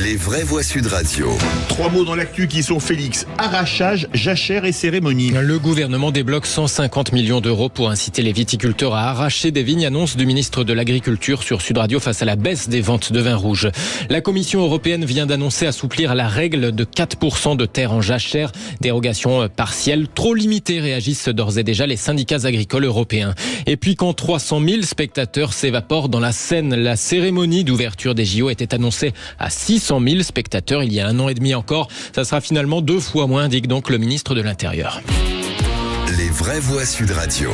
Les vraies voix Sud Radio. 3 mots dans l'actu qui sont Félix. Arrachage, jachère et cérémonie. Le gouvernement débloque 150 millions d'euros pour inciter les viticulteurs à arracher des vignes. Annonce du ministre de l'Agriculture sur Sud Radio face à la baisse des ventes de vin rouge. La Commission européenne vient d'annoncer assouplir la règle de 4% de terres en jachère. Dérogation partielle, trop limitée, réagissent d'ores et déjà les syndicats agricoles européens. Et puis quand 300 000 spectateurs s'évaporent dans la Seine, la cérémonie d'ouverture des JO était annoncée à 600 000 spectateurs il y a 1 an et demi encore. Ça sera finalement 2 fois moins, indique donc le ministre de l'Intérieur. Les vraies voix Sud Radio.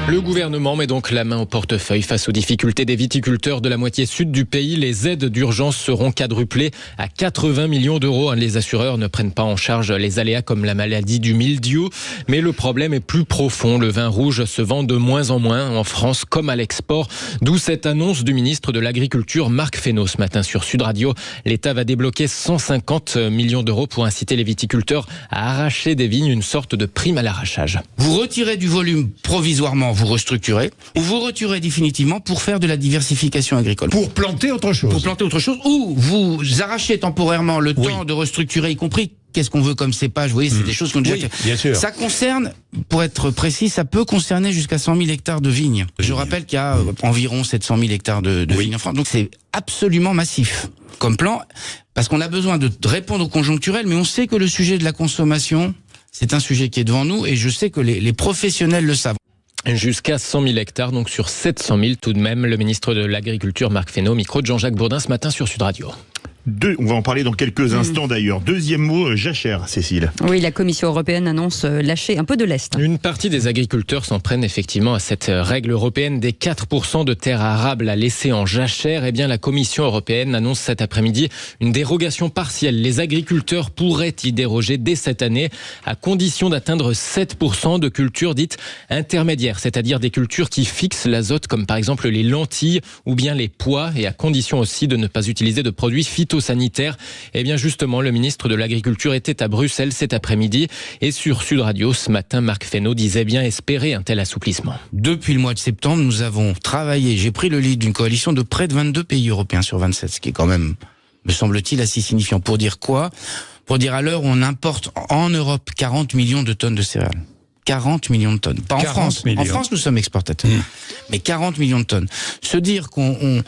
Le gouvernement met donc la main au portefeuille face aux difficultés des viticulteurs de la moitié sud du pays. Les aides d'urgence seront quadruplées à 80 millions d'euros. Les assureurs ne prennent pas en charge les aléas comme la maladie du mildiou. Mais le problème est plus profond. Le vin rouge se vend de moins en moins en France comme à l'export. D'où cette annonce du ministre de l'Agriculture, Marc Fesneau, ce matin sur Sud Radio. L'État va débloquer 150 millions d'euros pour inciter les viticulteurs à arracher des vignes, une sorte de prime à l'arrachage. Vous retirez du volume provisoirement, vous restructurez, ou vous retirez définitivement pour faire de la diversification agricole. Pour planter autre chose. Pour planter autre chose, ou vous arrachez temporairement le temps de restructurer, y compris qu'est-ce qu'on veut comme cépage. Vous voyez, c'est des choses qu'on déjà... bien sûr. Ça concerne, pour être précis, ça peut concerner jusqu'à 100 000 hectares de vignes. Je rappelle qu'il y a environ 700 000 hectares de vignes en France. Donc c'est absolument massif comme plan, parce qu'on a besoin de répondre au conjoncturel, mais on sait que le sujet de la consommation, c'est un sujet qui est devant nous, et je sais que les professionnels le savent. Jusqu'à 100 000 hectares, donc sur 700 000 tout de même. Le ministre de l'Agriculture, Marc Fesneau, micro de Jean-Jacques Bourdin ce matin sur Sud Radio. On va en parler dans quelques instants d'ailleurs. Deuxième mot, jachère, Cécile. Oui, la Commission européenne annonce lâcher un peu de lest. Une partie des agriculteurs s'en prennent effectivement à cette règle européenne des 4% de terres arables à laisser en jachère. Eh bien, la Commission européenne annonce cet après-midi une dérogation partielle. Les agriculteurs pourraient y déroger dès cette année à condition d'atteindre 7% de cultures dites intermédiaires, c'est-à-dire des cultures qui fixent l'azote comme par exemple les lentilles ou bien les pois, et à condition aussi de ne pas utiliser de produits phytosanitaires. Eh bien justement, le ministre de l'Agriculture était à Bruxelles cet après-midi, et sur Sud Radio ce matin, Marc Fesneau disait bien espérer un tel assouplissement. Depuis le mois de septembre, nous avons travaillé, j'ai pris le lead d'une coalition de près de 22 pays européens sur 27, ce qui est quand même, me semble-t-il, assez signifiant. Pour dire quoi ? Pour dire à l'heure où on importe en Europe 40 millions de tonnes de céréales. 40 millions de tonnes. Pas en France. En France, nous sommes exportateurs. Mais 40 millions de tonnes. Se dire qu'on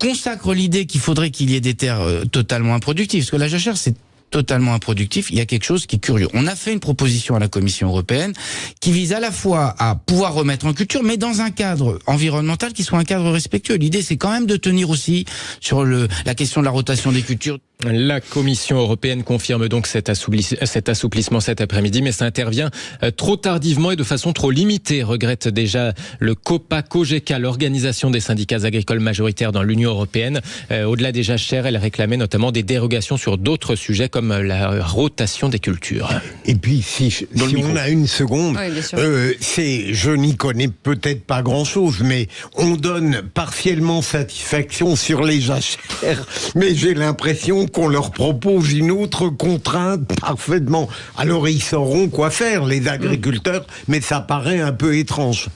consacre l'idée qu'il faudrait qu'il y ait des terres totalement improductives, parce que la jachère, c'est totalement improductif. Il y a quelque chose qui est curieux. On a fait une proposition à la Commission européenne qui vise à la fois à pouvoir remettre en culture, mais dans un cadre environnemental qui soit un cadre respectueux. L'idée, c'est quand même de tenir aussi sur la question de la rotation des cultures. La Commission européenne confirme donc cet assouplissement cet après-midi, mais ça intervient trop tardivement et de façon trop limitée, regrette déjà le COPA-COGECA, l'organisation des syndicats agricoles majoritaires dans l'Union européenne. Au-delà des jachères, elle réclamait notamment des dérogations sur d'autres sujets comme la rotation des cultures. Et puis, si on a une seconde, Oui, je n'y connais peut-être pas grand-chose, mais on donne partiellement satisfaction sur les jachères, mais j'ai l'impression qu'on leur propose une autre contrainte parfaitement. Alors ils sauront quoi faire, les agriculteurs, mais ça paraît un peu étrange.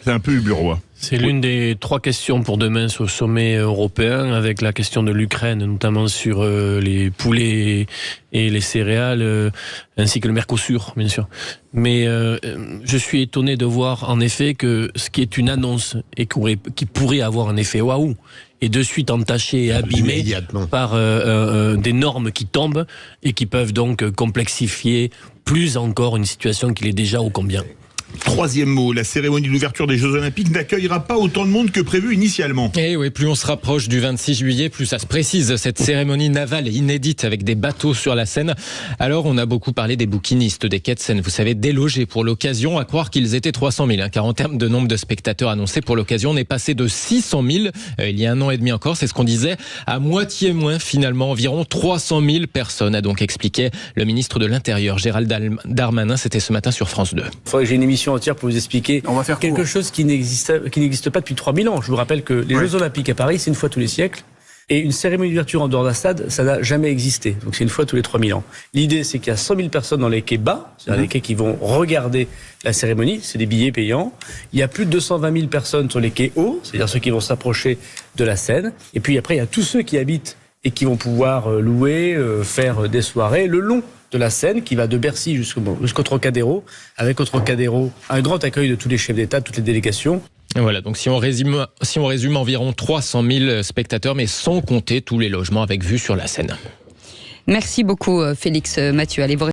C'est un peu uburois. C'est l'une des 3 questions pour demain sur le sommet européen, avec la question de l'Ukraine, notamment sur les poulets et les céréales, ainsi que le Mercosur, bien sûr. Mais je suis étonné de voir en effet que ce qui est une annonce et qui pourrait avoir un effet waouh, est de suite entaché et abîmé par des normes qui tombent et qui peuvent donc complexifier plus encore une situation qui est déjà ô combien. Troisième mot, la cérémonie d'ouverture des Jeux Olympiques n'accueillera pas autant de monde que prévu initialement. Et oui, plus on se rapproche du 26 juillet, plus ça se précise. Cette cérémonie navale inédite avec des bateaux sur la Seine. Alors, on a beaucoup parlé des bouquinistes des quais de Seine, vous savez, délogés pour l'occasion, à croire qu'ils étaient 300 000, car en termes de nombre de spectateurs annoncés pour l'occasion, on est passé de 600 000, il y a 1 an et demi encore, c'est ce qu'on disait, à moitié moins finalement, environ 300 000 personnes, a donc expliqué le ministre de l'Intérieur, Gérald Darmanin, c'était ce matin sur France 2. Il faudrait que j'ai une émission entière pour vous expliquer quelque chose qui n'existe pas depuis 3000 ans. Je vous rappelle que les Jeux Olympiques à Paris, c'est une fois tous les siècles. Et une cérémonie d'ouverture en dehors d'un stade, ça n'a jamais existé. Donc c'est une fois tous les 3000 ans. L'idée, c'est qu'il y a 100 000 personnes dans les quais bas, c'est-à-dire les quais qui vont regarder la cérémonie, c'est des billets payants. Il y a plus de 220 000 personnes sur les quais hauts, c'est-à-dire ceux qui vont s'approcher de la Seine. Et puis après, il y a tous ceux qui habitent et qui vont pouvoir louer, faire des soirées le long de la Seine qui va de Bercy jusqu'au Trocadéro, avec au Trocadéro un grand accueil de tous les chefs d'État, toutes les délégations. Et voilà, donc si on résume environ 300 000 spectateurs, mais sans compter tous les logements avec vue sur la Seine. Merci beaucoup Félix Mathieu. Allez,